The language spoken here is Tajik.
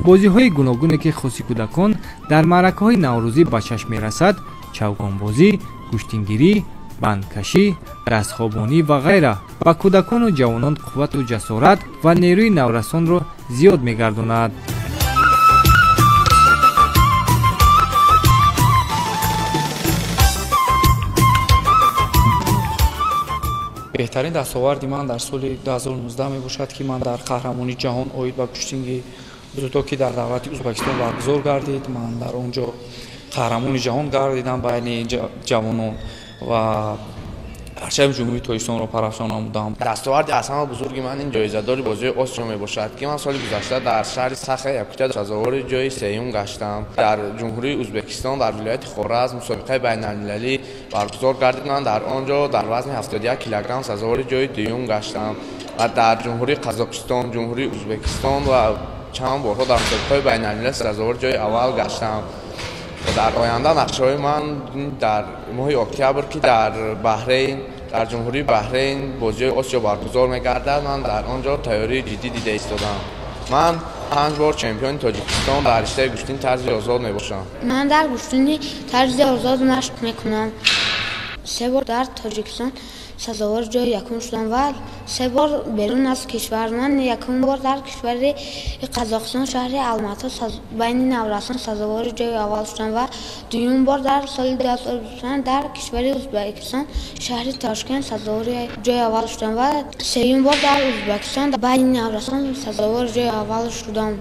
бозиҳои гуногуне ки хоси кӯдакон дар маъракаҳои наврӯзӣ ба чашм мерасад, чавгонбозӣ, куштингирӣ, бандкашӣ, дастхобонӣ ва ғайра ба кӯдакону ҷавонон қуввату ҷасорат ва нерӯи наврасонро зиёд мегардонад. беҳтарин дастоварди ман дар соли 2019 мебошад ки ман дар қаҳрамонии ҷаҳон оид ба куштинги дзюдо ки дар давлати Ӯзбекистон баргузор гардид. Ман дар он ҷо қаҳрамони ҷаҳон гардидам байни ҷавонон ва парчами ҷумҳурии Тоҷикистонро парафшон намудам. дастоварди аз ҳама бузурги ман ин ҷоизадори бозии Осиё мебошад ки ман соли гузашта дар шаҳри Саха Якутия сазовори ҷои сеюм гаштам. Дар ҷумҳурии Ӯзбекистон дар вилояти Хораз мусобиқаи байналмилалӣ баргузор гардид. Ман дар он ҷо дар вазни 71 килограмм сазовори ҷои дуюм гаштам ва дар ҷумҳурии Қазоқистон, ҷумҳурии Ӯзбекистон ва чанд борҳо дар мусобиқаҳои байналмилалӣ сазовори ҷои аввал гаштам. дар оянда нақшаҳои ман дар моҳи октябр ки дар Баҳрейн, дар ҷумҳурии Баҳрейн бозиҳои Осиё баргузор мегардад, ман дар он ҷо тайёрии ҷиддӣ дида истодам. ман 5 бор чемпиони Тоҷикистон дар риштаи гӯштини тарзи озод мебошам. ман дар гӯштини тарзи озод машқ мекунам. 3 бор дар Тоҷикистон сазовори ҷои якум шудам ва 3 бор берун аз кишвар. ман якум бор дар кишвари Қазоқистон шаҳри Алмато байни наврасон сазовори ҷои аввал шудам ва дуюм бор дар соли 2025 дар кишвари Ӯзбекистон шаҳри Тошкент сазовори ҷои аввал шудам ва сеюм бор дар Ӯзбекистон байни наврасон сазовори ҷои аввал шудам.